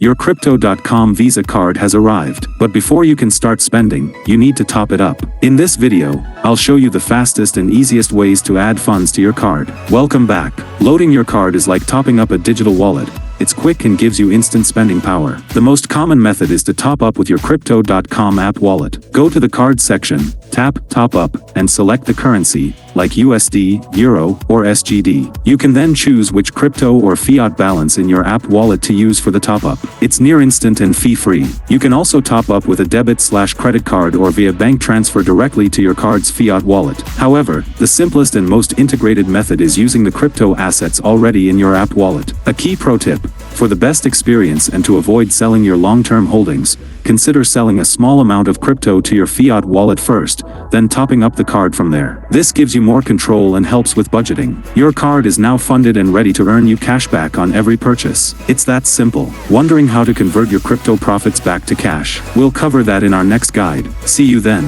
Your Crypto.com Visa card has arrived, but before you can start spending, you need to top it up. In this video, I'll show you the fastest and easiest ways to add funds to your card. Welcome back. Loading your card is like topping up a digital wallet. It's quick and gives you instant spending power. The most common method is to top up with your Crypto.com app wallet. Go to the card section, tap Top Up, and select the currency, like USD, Euro, or SGD. You can then choose which crypto or fiat balance in your app wallet to use for the top-up. It's near instant and fee-free. You can also top up with a debit/credit card or via bank transfer directly to your card's fiat wallet. However, the simplest and most integrated method is using the crypto assets already in your app wallet. A key pro tip: for the best experience and to avoid selling your long-term holdings, consider selling a small amount of crypto to your fiat wallet first, then topping up the card from there. This gives you more control and helps with budgeting. Your card is now funded and ready to earn you cash back on every purchase. It's that simple. Wondering how to convert your crypto profits back to cash? We'll cover that in our next guide. See you then.